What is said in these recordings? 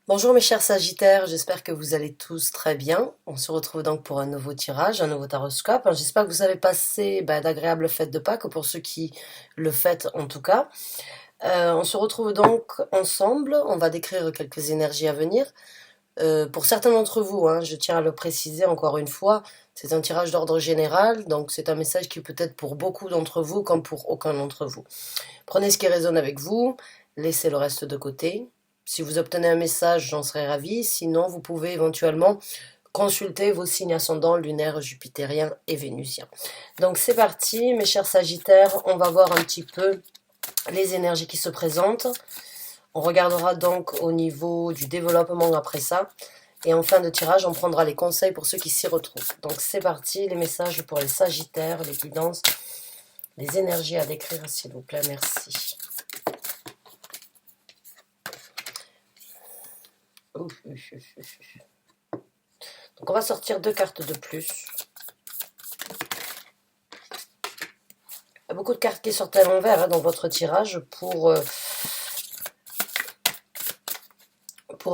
Bonjour mes chers Sagittaires, j'espère que vous allez tous très bien. On se retrouve donc pour un nouveau tirage, un nouveau taroscope. J'espère que vous avez passé d'agréables fêtes de Pâques, pour ceux qui le fêtent en tout cas. On se retrouve donc ensemble, on va décrire quelques énergies à venir. Pour certains d'entre vous, je tiens à le préciser encore une fois, c'est un tirage d'ordre général, donc c'est un message qui peut être pour beaucoup d'entre vous comme pour aucun d'entre vous. Prenez ce qui résonne avec vous, laissez le reste de côté. Si vous obtenez un message, j'en serais ravie. Sinon, vous pouvez éventuellement consulter vos signes ascendants lunaires, jupitériens et vénusiens. Donc c'est parti, mes chers Sagittaires, on va voir un petit peu les énergies qui se présentent. On regardera donc au niveau du développement après ça. Et en fin de tirage, on prendra les conseils pour ceux qui s'y retrouvent. Donc c'est parti, les messages pour les Sagittaires, les guidances, les énergies à décrire, s'il vous plaît, merci. Donc on va sortir 2 cartes de plus. Il y a beaucoup de cartes qui sortent à l'envers dans votre tirage pour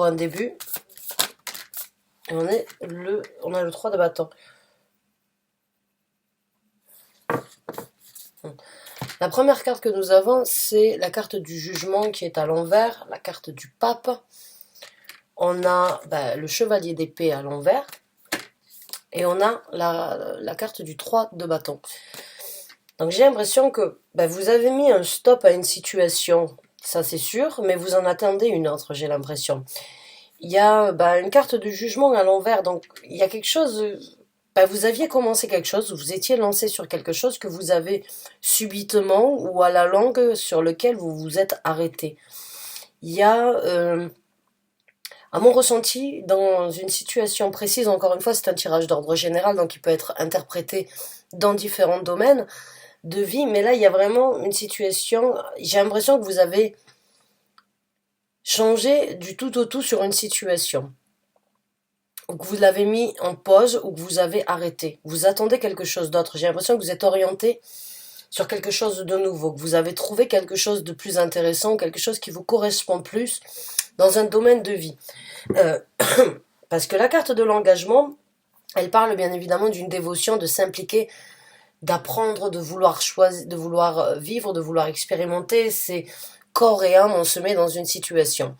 un début. Et on a le 3 de bâton. La première carte que nous avons, c'est la carte du jugement qui est à l'envers, la carte du pape. On a le chevalier d'épée à l'envers. Et on a la carte du 3 de bâton. Donc j'ai l'impression que vous avez mis un stop à une situation, ça c'est sûr, mais vous en attendez une autre, j'ai l'impression. Il y a une carte de jugement à l'envers, donc il y a quelque chose, vous aviez commencé quelque chose, vous étiez lancé sur quelque chose que vous avez subitement ou à la longue sur lequel vous vous êtes arrêté. Il y a, à mon ressenti, dans une situation précise, encore une fois c'est un tirage d'ordre général, donc il peut être interprété dans différents domaines de vie, mais là il y a vraiment une situation, j'ai l'impression que vous avez changé du tout au tout sur une situation, ou que vous l'avez mis en pause, ou que vous avez arrêté, vous attendez quelque chose d'autre, j'ai l'impression que vous êtes orienté sur quelque chose de nouveau, que vous avez trouvé quelque chose de plus intéressant, quelque chose qui vous correspond plus dans un domaine de vie. Parce que la carte de l'engagement, elle parle bien évidemment d'une dévotion, de s'impliquer, d'apprendre, de vouloir choisir, de vouloir vivre, de vouloir expérimenter. C'est corps et âme, on se met dans une situation.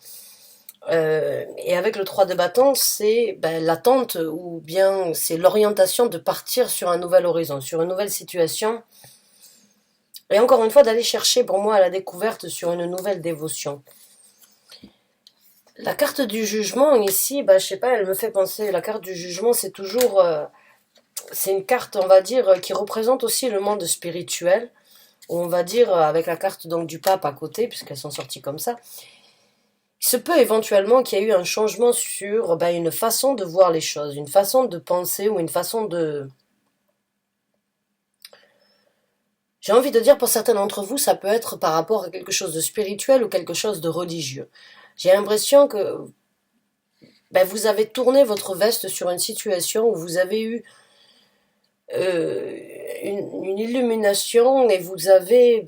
Et avec le 3 de bâton, c'est l'attente ou bien c'est l'orientation de partir sur un nouvel horizon, sur une nouvelle situation. Et encore une fois, d'aller chercher pour moi la découverte sur une nouvelle dévotion. La carte du jugement ici, je sais pas, elle me fait penser, la carte du jugement c'est toujours... c'est une carte, on va dire, qui représente aussi le monde spirituel, où on va dire, avec la carte donc du pape à côté, puisqu'elles sont sorties comme ça, il se peut éventuellement qu'il y ait eu un changement sur une façon de voir les choses, une façon de penser ou une façon de... J'ai envie de dire, pour certains d'entre vous, ça peut être par rapport à quelque chose de spirituel ou quelque chose de religieux. J'ai l'impression que vous avez tourné votre veste sur une situation où vous avez eu une illumination et vous avez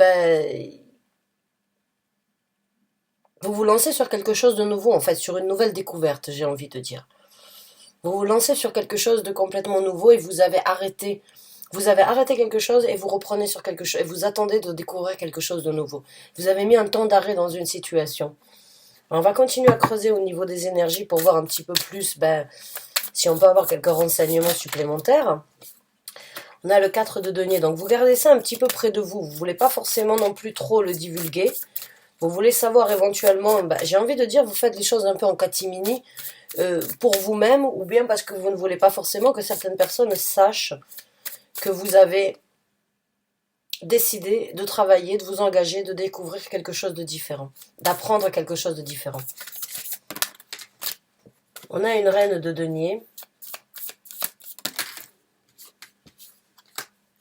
vous vous lancez sur quelque chose de nouveau, en fait, sur une nouvelle découverte, j'ai envie de dire. Vous vous lancez sur quelque chose de complètement nouveau et vous avez arrêté. Vous avez arrêté quelque chose et vous reprenez sur quelque chose et vous attendez de découvrir quelque chose de nouveau. Vous avez mis un temps d'arrêt dans une situation. Alors, on va continuer à creuser au niveau des énergies pour voir un petit peu plus si on peut avoir quelques renseignements supplémentaires. On a le 4 de denier, donc vous gardez ça un petit peu près de vous. Vous ne voulez pas forcément non plus trop le divulguer. Vous voulez savoir éventuellement, j'ai envie de dire, vous faites les choses un peu en catimini pour vous-même, ou bien parce que vous ne voulez pas forcément que certaines personnes sachent que vous avez décidé de travailler, de vous engager, de découvrir quelque chose de différent, d'apprendre quelque chose de différent. On a une reine de denier.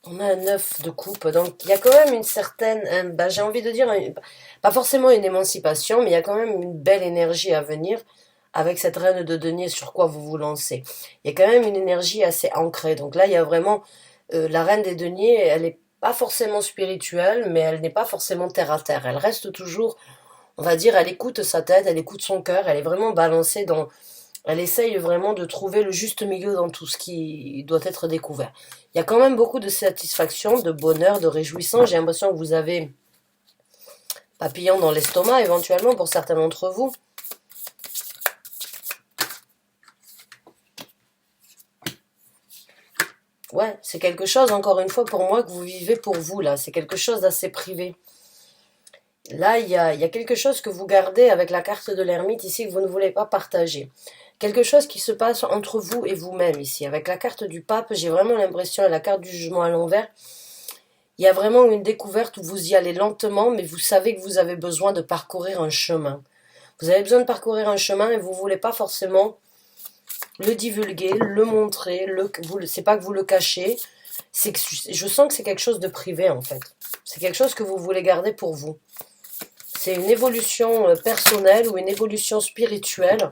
On a un 9 de coupe, donc il y a quand même une certaine, j'ai envie de dire, pas forcément une émancipation, mais il y a quand même une belle énergie à venir avec cette reine de denier sur quoi vous vous lancez. Il y a quand même une énergie assez ancrée, donc là il y a vraiment, la reine des deniers, elle n'est pas forcément spirituelle, mais elle n'est pas forcément terre à terre, elle reste toujours on va dire, elle écoute sa tête, elle écoute son cœur, elle est vraiment balancée dans... Elle essaye vraiment de trouver le juste milieu dans tout ce qui doit être découvert. Il y a quand même beaucoup de satisfaction, de bonheur, de réjouissance. J'ai l'impression que vous avez papillon dans l'estomac, éventuellement, pour certains d'entre vous. Ouais, c'est quelque chose, encore une fois, pour moi, que vous vivez pour vous, là. C'est quelque chose d'assez privé. Là, il y a quelque chose que vous gardez avec la carte de l'ermite ici, que vous ne voulez pas partager. Quelque chose qui se passe entre vous et vous-même ici. Avec la carte du pape, j'ai vraiment l'impression, et la carte du jugement à l'envers, il y a vraiment une découverte où vous y allez lentement, mais vous savez que vous avez besoin de parcourir un chemin. Vous avez besoin de parcourir un chemin et vous ne voulez pas forcément le divulguer, le montrer, c'est pas que vous le cachez, c'est que je sens que c'est quelque chose de privé en fait. C'est quelque chose que vous voulez garder pour vous. C'est une évolution personnelle ou une évolution spirituelle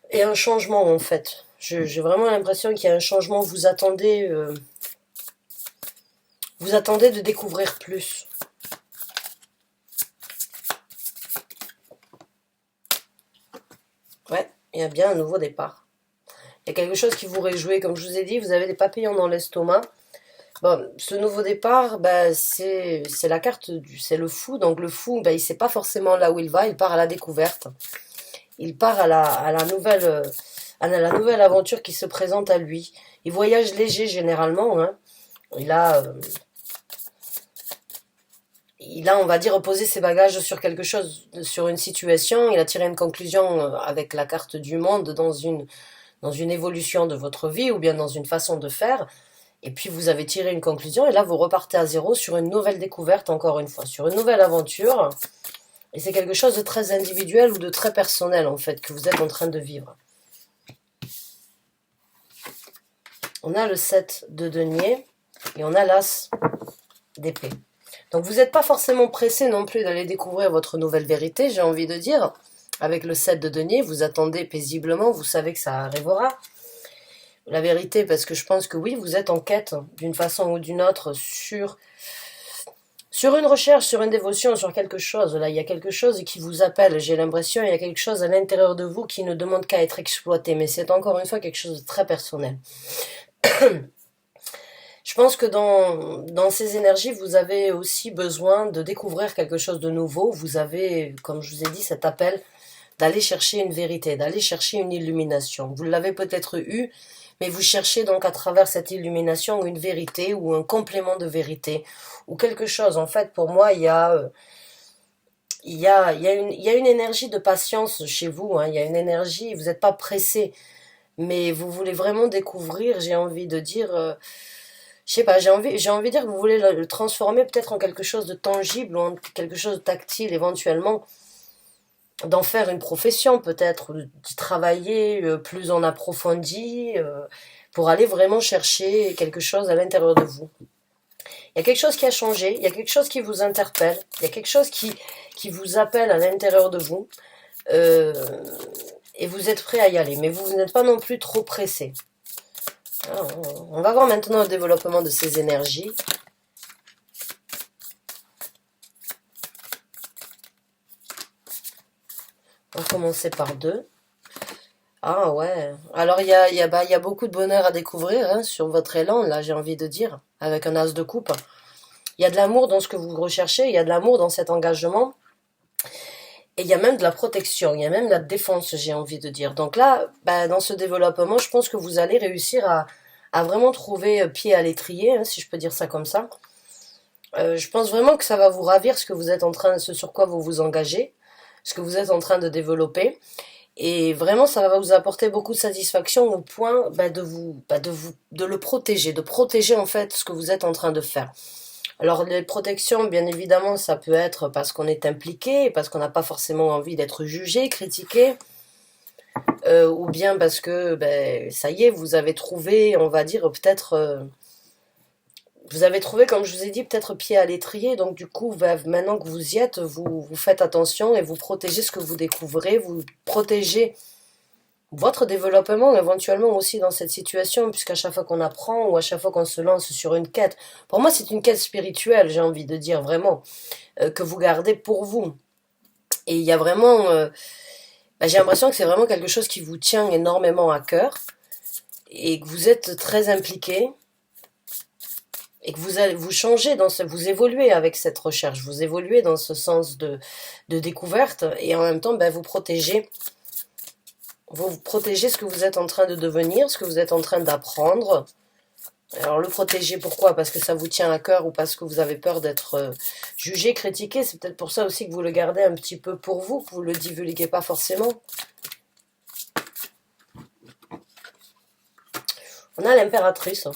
et un changement en fait. J'ai vraiment l'impression qu'il y a un changement, vous attendez de découvrir plus. Ouais, il y a bien un nouveau départ. Il y a quelque chose qui vous réjouit, comme je vous ai dit, vous avez des papillons dans l'estomac. Bon, ce nouveau départ, bah, c'est la carte c'est le fou. Donc le fou, bah, il sait pas forcément là où il va, il part à la découverte. Il part à la nouvelle aventure qui se présente à lui. Il voyage léger généralement, hein. Il a, euh, il a, on va dire, posé ses bagages sur quelque chose, sur une situation. Il a tiré une conclusion avec la carte du monde dans une évolution de votre vie ou bien dans une façon de faire. Et puis vous avez tiré une conclusion et là vous repartez à zéro sur une nouvelle découverte, encore une fois, sur une nouvelle aventure. Et c'est quelque chose de très individuel ou de très personnel en fait que vous êtes en train de vivre. On a le 7 de denier et on a l'as d'épée. Donc vous n'êtes pas forcément pressé non plus d'aller découvrir votre nouvelle vérité, j'ai envie de dire. Avec le 7 de denier, vous attendez paisiblement, vous savez que ça arrivera. La vérité, parce que je pense que oui, vous êtes en quête d'une façon ou d'une autre sur une recherche, sur une dévotion, sur quelque chose. Là, il y a quelque chose qui vous appelle, j'ai l'impression, il y a quelque chose à l'intérieur de vous qui ne demande qu'à être exploité, mais c'est encore une fois quelque chose de très personnel. Je pense que dans ces énergies, vous avez aussi besoin de découvrir quelque chose de nouveau. Vous avez, comme je vous ai dit, cet appel d'aller chercher une vérité, d'aller chercher une illumination. Vous l'avez peut-être eu, mais vous cherchez donc à travers cette illumination une vérité ou un complément de vérité ou quelque chose. En fait, pour moi, il y a une énergie de patience chez vous. Hein. Il y a une énergie, vous n'êtes pas pressé, mais vous voulez vraiment découvrir, j'ai envie de dire... je sais pas, j'ai envie de dire que vous voulez le transformer peut-être en quelque chose de tangible ou en quelque chose de tactile éventuellement, d'en faire une profession peut-être, d'y travailler plus en approfondi pour aller vraiment chercher quelque chose à l'intérieur de vous. Il y a quelque chose qui a changé, il y a quelque chose qui vous interpelle, il y a quelque chose qui vous appelle à l'intérieur de vous euh, et vous êtes prêt à y aller, mais vous n'êtes pas non plus trop pressé. Alors, on va voir maintenant le développement de ces énergies. On va commencer par 2. Ah ouais. Alors il y a beaucoup de bonheur à découvrir hein, sur votre élan, là j'ai envie de dire, avec un as de coupe. Il y a de l'amour dans ce que vous recherchez, il y a de l'amour dans cet engagement, et il y a même de la protection, il y a même de la défense, j'ai envie de dire. Donc là, bah, dans ce développement, je pense que vous allez réussir à vraiment trouver pied à l'étrier, hein, si je peux dire ça comme ça. Je pense vraiment que ça va vous ravir ce sur quoi vous vous engagez, ce que vous êtes en train de développer. Et vraiment, ça va vous apporter beaucoup de satisfaction au point bah, de le protéger, de protéger en fait ce que vous êtes en train de faire. Alors les protections, bien évidemment, ça peut être parce qu'on est impliqué, parce qu'on n'a pas forcément envie d'être jugé, critiqué, ou bien parce que ben, ça y est, vous avez trouvé, on va dire peut-être, vous avez trouvé, comme je vous ai dit, peut-être pied à l'étrier. Donc du coup, ben, maintenant que vous y êtes, vous faites attention et vous protégez ce que vous découvrez, vous protégez votre développement éventuellement aussi dans cette situation, puisqu'à chaque fois qu'on apprend ou à chaque fois qu'on se lance sur une quête, pour moi c'est une quête spirituelle, j'ai envie de dire vraiment, que vous gardez pour vous. Et il y a vraiment, j'ai l'impression que c'est vraiment quelque chose qui vous tient énormément à cœur et que vous êtes très impliqué et que vous allez vous changer vous évoluez avec cette recherche, vous évoluez dans ce sens de découverte et en même temps, vous protégez ce que vous êtes en train de devenir, ce que vous êtes en train d'apprendre. Alors le protéger, pourquoi? Parce que ça vous tient à cœur ou parce que vous avez peur d'être jugé, critiqué. C'est peut-être pour ça aussi que vous le gardez un petit peu pour vous, que vous ne le divulguez pas forcément. On a l'impératrice.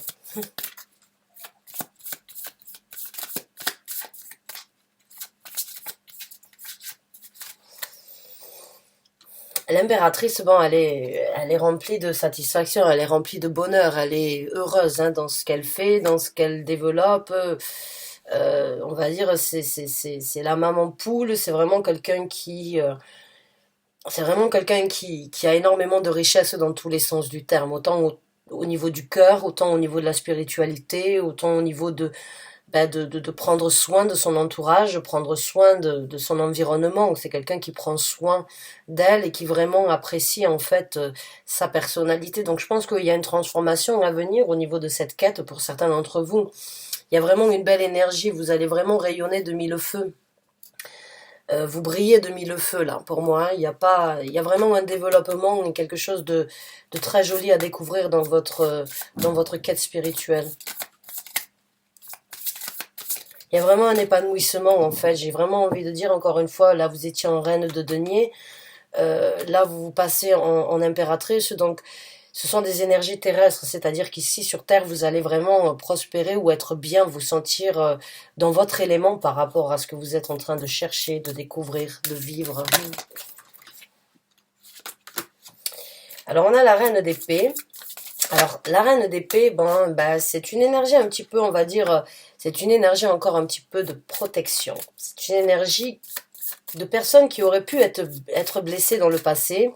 L'impératrice, bon, elle est remplie de satisfaction, elle est remplie de bonheur, elle est heureuse hein, dans ce qu'elle fait, dans ce qu'elle développe. On va dire, c'est la maman poule, c'est vraiment quelqu'un qui a énormément de richesse dans tous les sens du terme, autant au niveau du cœur, autant au niveau de la spiritualité, autant au niveau de prendre soin de son entourage, prendre soin de son environnement. C'est quelqu'un qui prend soin d'elle et qui vraiment apprécie en fait sa personnalité. Donc je pense qu'il y a une transformation à venir au niveau de cette quête pour certains d'entre vous. Il y a vraiment une belle énergie, vous allez vraiment rayonner de mille feux. Vous brillez de mille feux là, pour moi. Il y a vraiment un développement, quelque chose de très joli à découvrir dans votre quête spirituelle. Il y a vraiment un épanouissement en fait. J'ai vraiment envie de dire encore une fois, là vous étiez en reine de denier, là vous passez en impératrice, donc ce sont des énergies terrestres, c'est-à-dire qu'ici sur Terre vous allez vraiment prospérer ou être bien, vous sentir dans votre élément par rapport à ce que vous êtes en train de chercher, de découvrir, de vivre. Alors on a la reine d'épée. Alors, la reine d'épée, c'est une énergie un petit peu, on va dire, c'est une énergie encore un petit peu de protection. C'est une énergie de personne qui aurait pu être blessée dans le passé,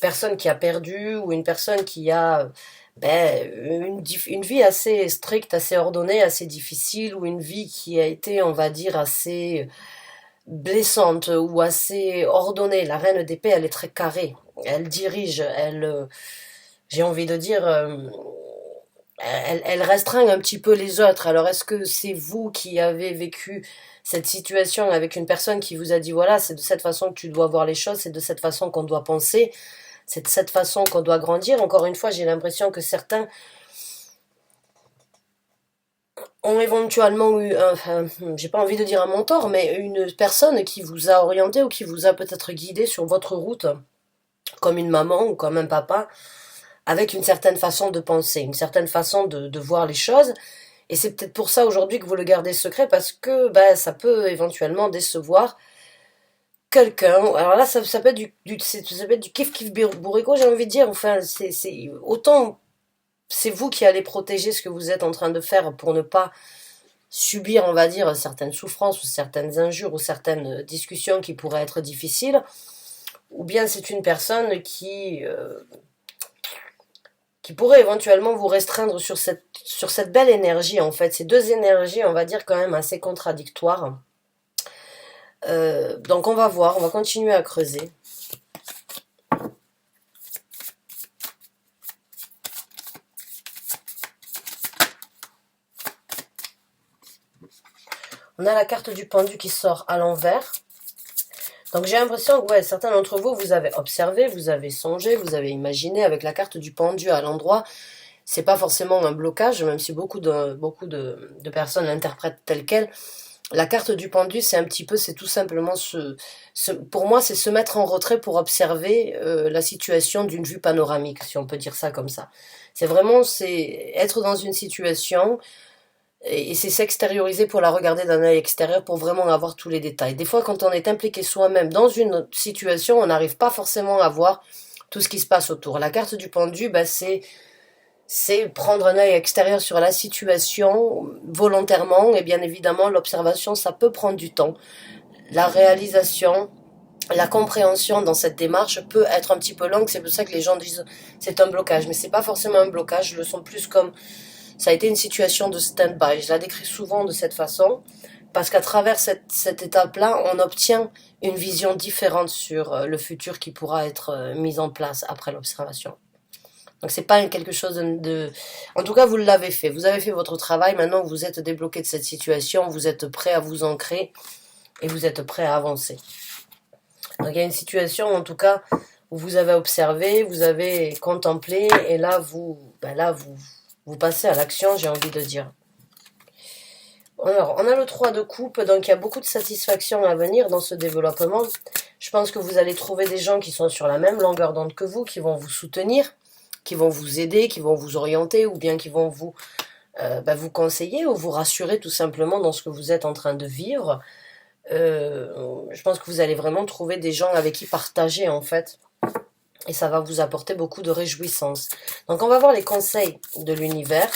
personne qui a perdu ou une personne qui a une vie assez stricte, assez ordonnée, assez difficile, ou une vie qui a été, on va dire, assez blessante ou assez ordonnée. La reine d'épée, elle est très carrée. Elle dirige, j'ai envie de dire, elle restreint un petit peu les autres. Alors, est-ce que c'est vous qui avez vécu cette situation avec une personne qui vous a dit, voilà, c'est de cette façon que tu dois voir les choses, c'est de cette façon qu'on doit penser, c'est de cette façon qu'on doit grandir. Encore une fois, j'ai l'impression que certains ont éventuellement eu, j'ai pas envie de dire un mentor, mais une personne qui vous a orienté ou qui vous a peut-être guidé sur votre route, comme une maman ou comme un papa, avec une certaine façon de penser, une certaine façon de voir les choses. Et c'est peut-être pour ça aujourd'hui que vous le gardez secret, parce que ça peut éventuellement décevoir quelqu'un. Alors là, ça peut être ça peut être du kiff-kiff bourrico, j'ai envie de dire. Enfin, autant c'est vous qui allez protéger ce que vous êtes en train de faire pour ne pas subir, on va dire, certaines souffrances ou certaines injures ou certaines discussions qui pourraient être difficiles, ou bien c'est une personne qui pourrait éventuellement vous restreindre sur cette belle énergie, en fait. Ces deux énergies, on va dire, quand même assez contradictoires. Donc on va voir, on va continuer à creuser. On a la carte du pendu qui sort à l'envers. Donc j'ai l'impression que certains d'entre vous, vous avez observé, vous avez songé, vous avez imaginé avec la carte du pendu à l'endroit. C'est pas forcément un blocage, même si beaucoup de personnes l'interprètent tel quel. La carte du pendu, c'est un petit peu, c'est tout simplement pour moi, c'est se mettre en retrait pour observer la situation d'une vue panoramique, si on peut dire ça comme ça. C'est être dans une situation et c'est s'extérioriser pour la regarder d'un œil extérieur pour vraiment avoir tous les détails. Des fois, quand on est impliqué soi-même dans une situation, on n'arrive pas forcément à voir tout ce qui se passe autour. La carte du pendu, c'est prendre un œil extérieur sur la situation volontairement, et bien évidemment l'observation ça peut prendre du temps. La réalisation, la compréhension dans cette démarche peut être un petit peu longue. C'est pour ça que les gens disent c'est un blocage. Mais c'est pas forcément un blocage. Je le sens plus comme ça a été une situation de stand-by. Je la décris souvent de cette façon. Parce qu'à travers cette étape-là, on obtient une vision différente sur le futur qui pourra être mis en place après l'observation. Donc c'est pas quelque chose En tout cas, vous l'avez fait. Vous avez fait votre travail. Maintenant, vous êtes débloqué de cette situation. Vous êtes prêt à vous ancrer et vous êtes prêt à avancer. Donc il y a une situation, en tout cas, où vous avez observé, vous avez contemplé, et là, vous passez à l'action, j'ai envie de dire. Alors, on a le 3 de coupe, donc il y a beaucoup de satisfaction à venir dans ce développement. Je pense que vous allez trouver des gens qui sont sur la même longueur d'onde que vous, qui vont vous soutenir, qui vont vous aider, qui vont vous orienter, ou bien qui vont vous conseiller ou vous rassurer tout simplement dans ce que vous êtes en train de vivre. Je pense que vous allez vraiment trouver des gens avec qui partager en fait. Et ça va vous apporter beaucoup de réjouissance. Donc on va voir les conseils de l'univers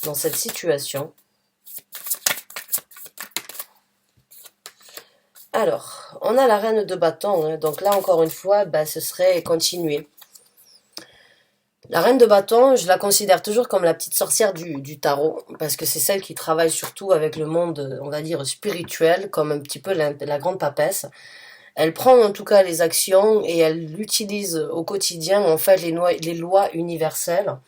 dans cette situation. Alors, on a la reine de bâton, hein. Donc là encore une fois, ce serait continuer. La reine de bâton, je la considère toujours comme la petite sorcière du tarot, parce que c'est celle qui travaille surtout avec le monde, on va dire, spirituel, comme un petit peu la grande papesse. Elle prend en tout cas les actions et elle utilise au quotidien en fait les lois universelles,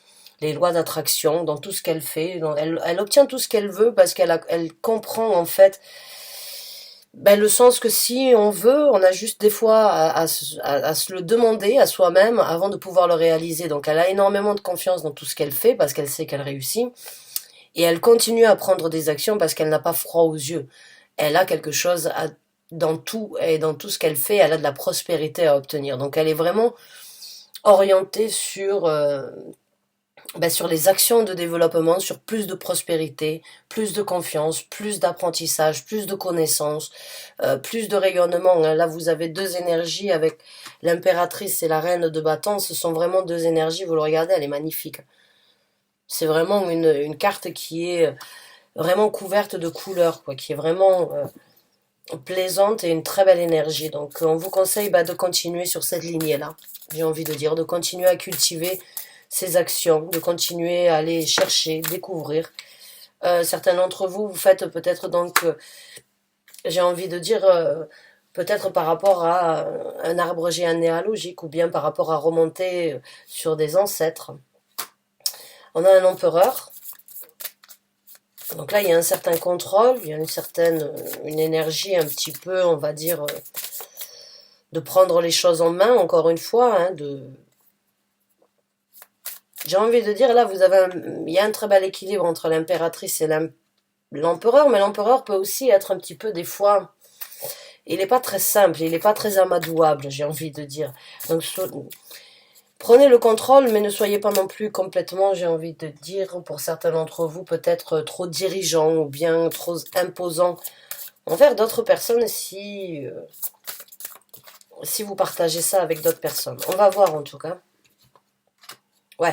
les lois d'attraction dans tout ce qu'elle fait. Elle obtient tout ce qu'elle veut parce qu'elle comprend en fait le sens que si on veut, on a juste des fois à se le demander à soi-même avant de pouvoir le réaliser. Donc elle a énormément de confiance dans tout ce qu'elle fait parce qu'elle sait qu'elle réussit. Et elle continue à prendre des actions parce qu'elle n'a pas froid aux yeux. Elle a quelque chose dans tout et dans tout ce qu'elle fait, elle a de la prospérité à obtenir. Donc elle est vraiment orientée sur les actions de développement, sur plus de prospérité, plus de confiance, plus d'apprentissage, plus de connaissances, plus de rayonnement. Là, vous avez deux énergies avec l'impératrice et la reine de bâton. Ce sont vraiment deux énergies. Vous le regardez, elle est magnifique. C'est vraiment une carte qui est vraiment couverte de couleurs, quoi, qui est vraiment plaisante et une très belle énergie. Donc, on vous conseille de continuer sur cette lignée-là. J'ai envie de dire, de continuer à cultiver ces actions, de continuer à aller chercher, découvrir. Certains d'entre vous, vous faites peut-être donc, j'ai envie de dire, peut-être par rapport à un arbre généalogique ou bien par rapport à remonter sur des ancêtres. On a un empereur. Donc là, il y a un certain contrôle, il y a une énergie un petit peu, on va dire, de prendre les choses en main, encore une fois, hein, j'ai envie de dire, là, il y a un très bel équilibre entre l'impératrice et l'empereur, mais l'empereur peut aussi être un petit peu, des fois, il n'est pas très simple, il n'est pas très amadouable, j'ai envie de dire. Donc, prenez le contrôle, mais ne soyez pas non plus complètement, j'ai envie de dire, pour certains d'entre vous, peut-être trop dirigeant ou bien trop imposant envers d'autres personnes si vous partagez ça avec d'autres personnes. On va voir en tout cas. Ouais,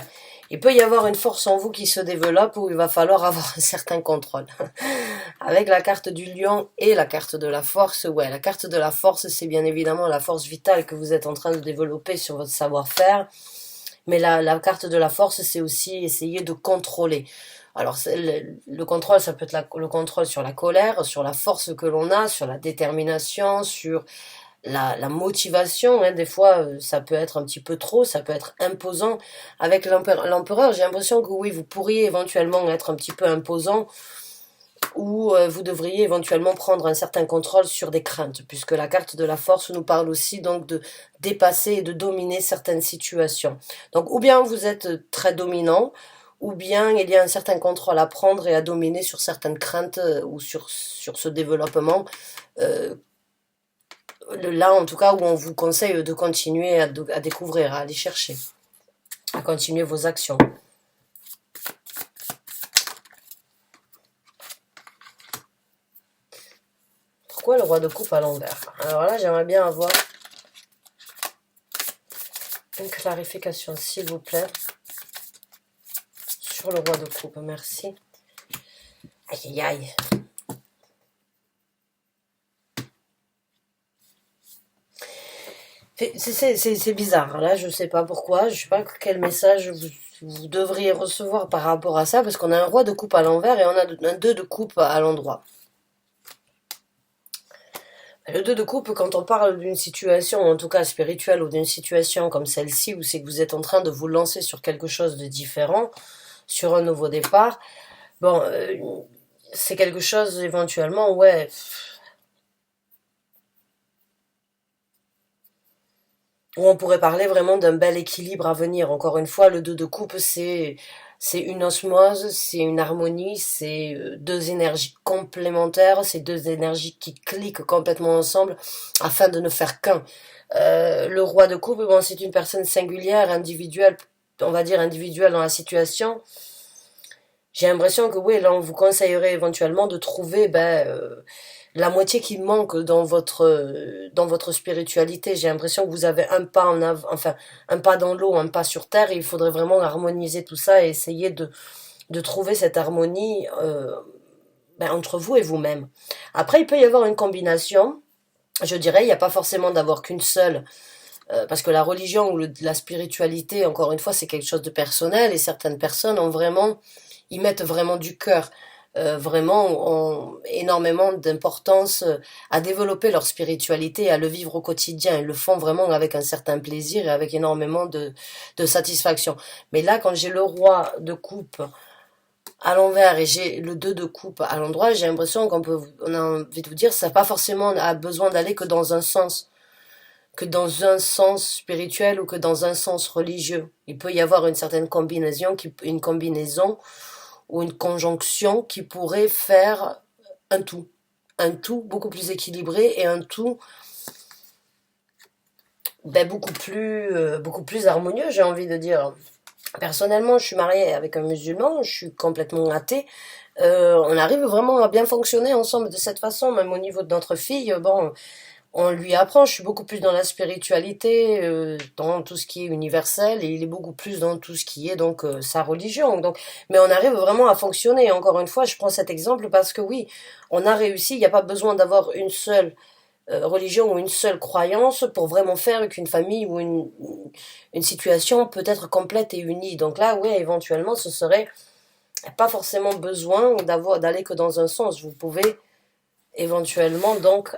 il peut y avoir une force en vous qui se développe où il va falloir avoir un certain contrôle. Avec la carte du lion et la carte de la force, ouais, la carte de la force, c'est bien évidemment la force vitale que vous êtes en train de développer sur votre savoir-faire. Mais la carte de la force, c'est aussi essayer de contrôler. Alors, le contrôle, ça peut être le contrôle sur la colère, sur la force que l'on a, sur la détermination, sur la motivation, hein. Des fois, ça peut être un petit peu trop, ça peut être imposant. Avec l'empereur, j'ai l'impression que oui, vous pourriez éventuellement être un petit peu imposant ou vous devriez éventuellement prendre un certain contrôle sur des craintes, puisque la carte de la force nous parle aussi donc de dépasser et de dominer certaines situations. Donc, ou bien vous êtes très dominant, ou bien il y a un certain contrôle à prendre et à dominer sur certaines craintes ou sur ce développement là en tout cas où on vous conseille de continuer à découvrir, à aller chercher, à continuer vos actions. Pourquoi le roi de coupe à l'envers? Alors là, j'aimerais bien avoir une clarification, s'il vous plaît, sur le roi de coupe. Merci. Aïe, aïe, aïe. C'est bizarre. Là, je sais pas pourquoi. Je sais pas quel message vous devriez recevoir par rapport à ça, parce qu'on a un roi de coupe à l'envers et on a un 2 de coupe à l'endroit. Le 2 de coupe, quand on parle d'une situation, en tout cas spirituelle, ou d'une situation comme celle-ci, où c'est que vous êtes en train de vous lancer sur quelque chose de différent, sur un nouveau départ, bon, c'est quelque chose éventuellement, ouais, où on pourrait parler vraiment d'un bel équilibre à venir. Encore une fois, le 2 de coupe, c'est une osmose, c'est une harmonie, c'est deux énergies complémentaires, c'est deux énergies qui cliquent complètement ensemble afin de ne faire qu'un. Le roi de coupe, bon, c'est une personne singulière, individuelle, on va dire individuelle dans la situation. J'ai l'impression que oui, là, on vous conseillerait éventuellement de trouver la moitié qui manque dans votre spiritualité. J'ai l'impression que vous avez un pas en avant, enfin un pas dans l'eau, un pas sur terre, et il faudrait vraiment harmoniser tout ça et essayer de trouver cette harmonie entre vous et vous-même. Après, il peut y avoir une combination. Je dirais, il n'y a pas forcément d'avoir qu'une seule, parce que la religion ou la spiritualité, encore une fois, c'est quelque chose de personnel, et certaines personnes ont vraiment, ils mettent vraiment du cœur, vraiment ont énormément d'importance à développer leur spiritualité, à le vivre au quotidien. Ils le font vraiment avec un certain plaisir et avec énormément de satisfaction. Mais là, quand j'ai le roi de coupe à l'envers et j'ai le 2 de coupe à l'endroit, j'ai l'impression on a envie de vous dire, ça n'a pas forcément besoin d'aller que dans un sens spirituel ou que dans un sens religieux. Il peut y avoir une certaine une combinaison ou une conjonction qui pourrait faire un tout. Un tout beaucoup plus équilibré et un tout beaucoup plus harmonieux, j'ai envie de dire. Personnellement, je suis mariée avec un musulman, je suis complètement athée. On arrive vraiment à bien fonctionner ensemble de cette façon, même au niveau de notre fille. Bon, on lui apprend, je suis beaucoup plus dans la spiritualité, dans tout ce qui est universel, et il est beaucoup plus dans tout ce qui est donc sa religion. Donc, mais on arrive vraiment à fonctionner. Encore une fois, je prends cet exemple parce que oui, on a réussi. Il n'y a pas besoin d'avoir une seule religion ou une seule croyance pour vraiment faire qu'une famille ou une situation peut être complète et unie. Donc là, oui, éventuellement, ce serait pas forcément besoin d'aller que dans un sens. Vous pouvez éventuellement donc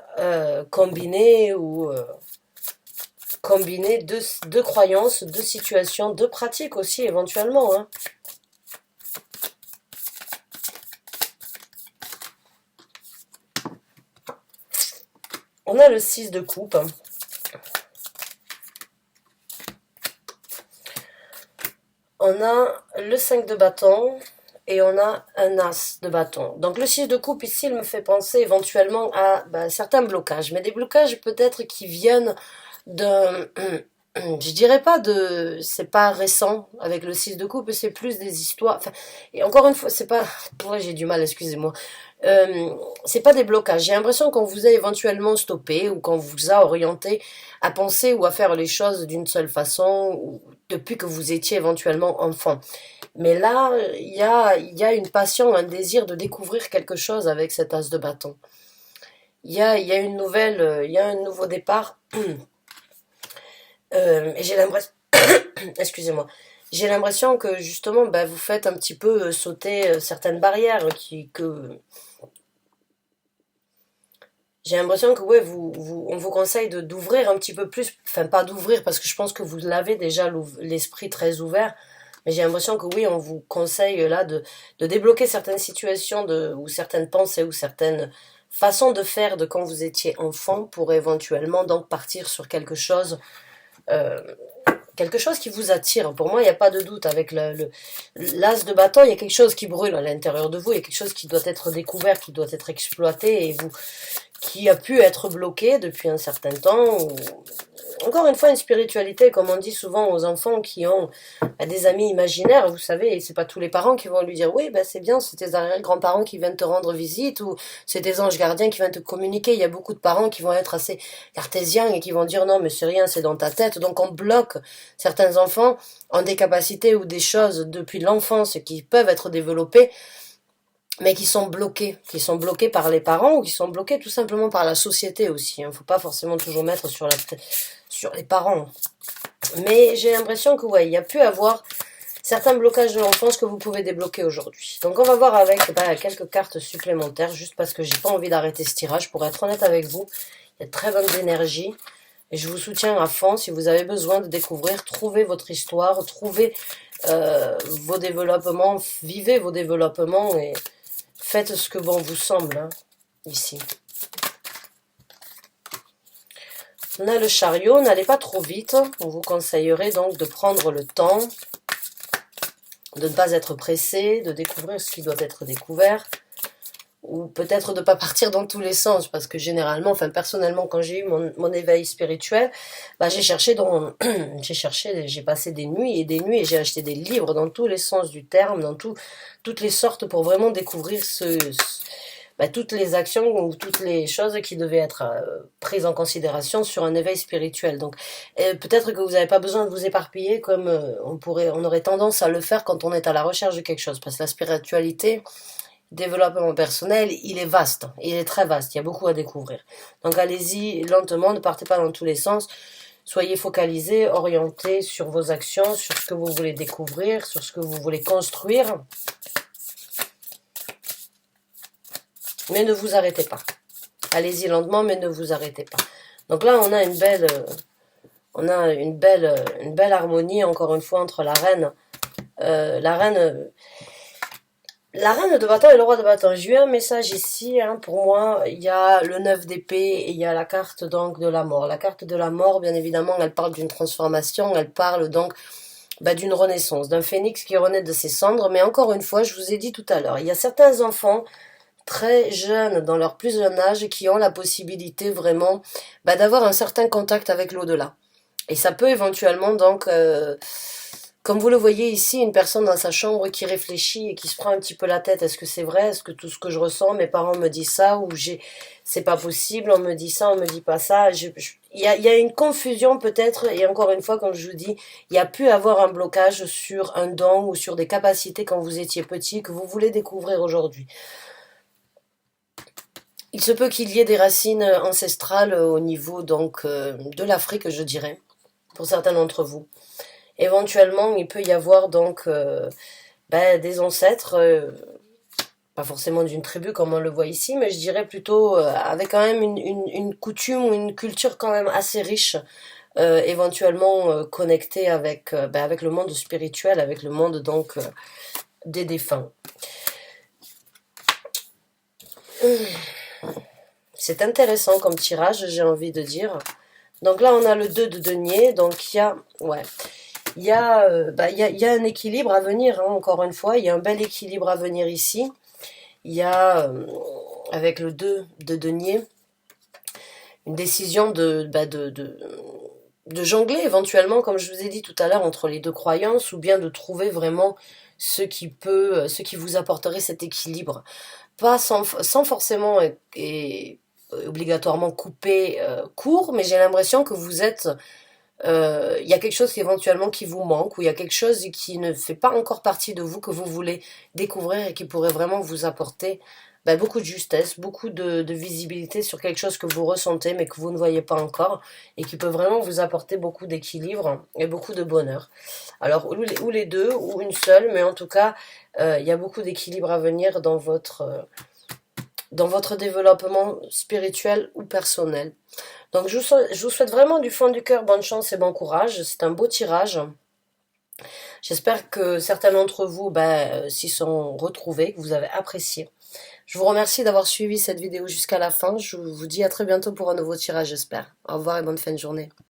combiner deux croyances, deux situations, deux pratiques aussi éventuellement. Hein. On a le 6 de coupe. On a le 5 de bâton et on a un as de bâton. Donc le 6 de coupe ici, il me fait penser éventuellement à certains blocages, mais des blocages peut-être qui viennent d'un... Je dirais pas c'est pas récent avec le 6 de coupe, c'est plus des histoires. Enfin, et encore une fois, c'est pas. Ouais, j'ai du mal, excusez-moi. C'est pas des blocages. J'ai l'impression qu'on vous a éventuellement stoppé ou qu'on vous a orienté à penser ou à faire les choses d'une seule façon depuis que vous étiez éventuellement enfant. Mais là, il y a une passion, un désir de découvrir quelque chose avec cet as de bâton. Il y a une nouvelle, il y a un nouveau départ. Et j'ai l'impression, excusez-moi, j'ai l'impression que justement, vous faites un petit peu sauter certaines barrières que j'ai l'impression que ouais, on vous conseille d'ouvrir un petit peu plus, enfin pas d'ouvrir parce que je pense que vous l'avez déjà l'esprit très ouvert, mais j'ai l'impression que oui, on vous conseille là de débloquer certaines situations ou certaines pensées ou certaines façons de faire de quand vous étiez enfant pour éventuellement donc partir sur euh, quelque chose qui vous attire. Pour moi, il n'y a pas de doute avec l'as de bâton, il y a quelque chose qui brûle à l'intérieur de vous, il y a quelque chose qui doit être découvert, qui doit être exploité et qui a pu être bloqué depuis un certain temps. Encore une fois, une spiritualité, comme on dit souvent aux enfants qui ont des amis imaginaires, vous savez, et c'est pas tous les parents qui vont lui dire oui, c'est bien, c'est tes arrière-grands-parents qui viennent te rendre visite ou c'est tes anges gardiens qui viennent te communiquer. Il y a beaucoup de parents qui vont être assez cartésiens et qui vont dire non, mais c'est rien, c'est dans ta tête. Donc on bloque certains enfants en des capacités ou des choses depuis l'enfance qui peuvent être développées mais qui sont bloqués par les parents ou qui sont bloqués tout simplement par la société aussi. Il ne faut pas forcément toujours mettre sur les parents. Mais j'ai l'impression que ouais, il y a pu avoir certains blocages de l'enfance que vous pouvez débloquer aujourd'hui. Donc on va voir avec quelques cartes supplémentaires, juste parce que j'ai pas envie d'arrêter ce tirage. Pour être honnête avec vous, il y a de très bonnes énergies. Et je vous soutiens à fond. Si vous avez besoin de découvrir, trouvez votre histoire, trouvez vos développements, vivez vos développements et faites ce que bon vous semble, hein, ici. On a le chariot, n'allez pas trop vite. On vous conseillerait donc de prendre le temps, de ne pas être pressé, de découvrir ce qui doit être découvert, ou peut-être de ne pas partir dans tous les sens, parce que généralement, enfin personnellement, quand j'ai eu mon éveil spirituel, bah, j'ai passé des nuits et j'ai acheté des livres dans tous les sens du terme, dans toutes les sortes pour vraiment découvrir toutes les actions ou toutes les choses qui devaient être prises en considération sur un éveil spirituel. Donc, peut-être que vous n'avez pas besoin de vous éparpiller comme on aurait tendance à le faire quand on est à la recherche de quelque chose, parce que la spiritualité, développement personnel, il est vaste, il est très vaste, il y a beaucoup à découvrir. Donc allez-y lentement, ne partez pas dans tous les sens, soyez focalisés, orientés sur vos actions, sur ce que vous voulez découvrir, sur ce que vous voulez construire. Mais ne vous arrêtez pas. Allez-y lentement, mais ne vous arrêtez pas. Donc là, on a une belle harmonie, encore une fois, entre la reine de bâton et le roi de bâton. J'ai eu un message ici, hein, pour moi, il y a le 9 d'épée et il y a la carte donc de la mort. La carte de la mort, bien évidemment, elle parle d'une transformation, elle parle donc d'une renaissance, d'un phénix qui renaît de ses cendres. Mais encore une fois, je vous ai dit tout à l'heure, il y a certains enfants très jeunes, dans leur plus jeune âge, qui ont la possibilité vraiment d'avoir un certain contact avec l'au-delà. Et ça peut éventuellement donc... comme vous le voyez ici, une personne dans sa chambre qui réfléchit et qui se prend un petit peu la tête. Est-ce que c'est vrai? Est-ce que tout ce que je ressens, mes parents me disent ça? Ou c'est pas possible, on me dit ça, on me dit pas ça. Il y a une confusion peut-être, et encore une fois, comme je vous dis, il y a pu avoir un blocage sur un don ou sur des capacités quand vous étiez petit que vous voulez découvrir aujourd'hui. Il se peut qu'il y ait des racines ancestrales au niveau donc de l'Afrique, je dirais, pour certains d'entre vous. Éventuellement, il peut y avoir donc des ancêtres, pas forcément d'une tribu comme on le voit ici, mais je dirais plutôt avec quand même une coutume ou une culture quand même assez riche, éventuellement connectée avec le monde spirituel, avec le monde donc des défunts. C'est intéressant comme tirage, j'ai envie de dire. Donc là, on a le 2 de denier, donc il y a... Ouais. Il y a un équilibre à venir, hein, encore une fois, il y a un bel équilibre à venir ici. Il y a, avec le 2 de denier, une décision de jongler éventuellement, comme je vous ai dit tout à l'heure, entre les deux croyances, ou bien de trouver vraiment ce qui vous apporterait cet équilibre. Pas sans forcément et obligatoirement couper court, mais j'ai l'impression que vous êtes... il y a quelque chose éventuellement qui vous manque, ou il y a quelque chose qui ne fait pas encore partie de vous, que vous voulez découvrir et qui pourrait vraiment vous apporter beaucoup de justesse, beaucoup de visibilité sur quelque chose que vous ressentez mais que vous ne voyez pas encore, et qui peut vraiment vous apporter beaucoup d'équilibre et beaucoup de bonheur. Alors ou les deux, ou une seule, mais en tout cas il y a beaucoup d'équilibre à venir dans votre développement spirituel ou personnel. Donc je vous souhaite vraiment du fond du cœur bonne chance et bon courage. C'est un beau tirage. J'espère que certains d'entre vous s'y sont retrouvés, que vous avez apprécié. Je vous remercie d'avoir suivi cette vidéo jusqu'à la fin. Je vous dis à très bientôt pour un nouveau tirage, j'espère. Au revoir et bonne fin de journée.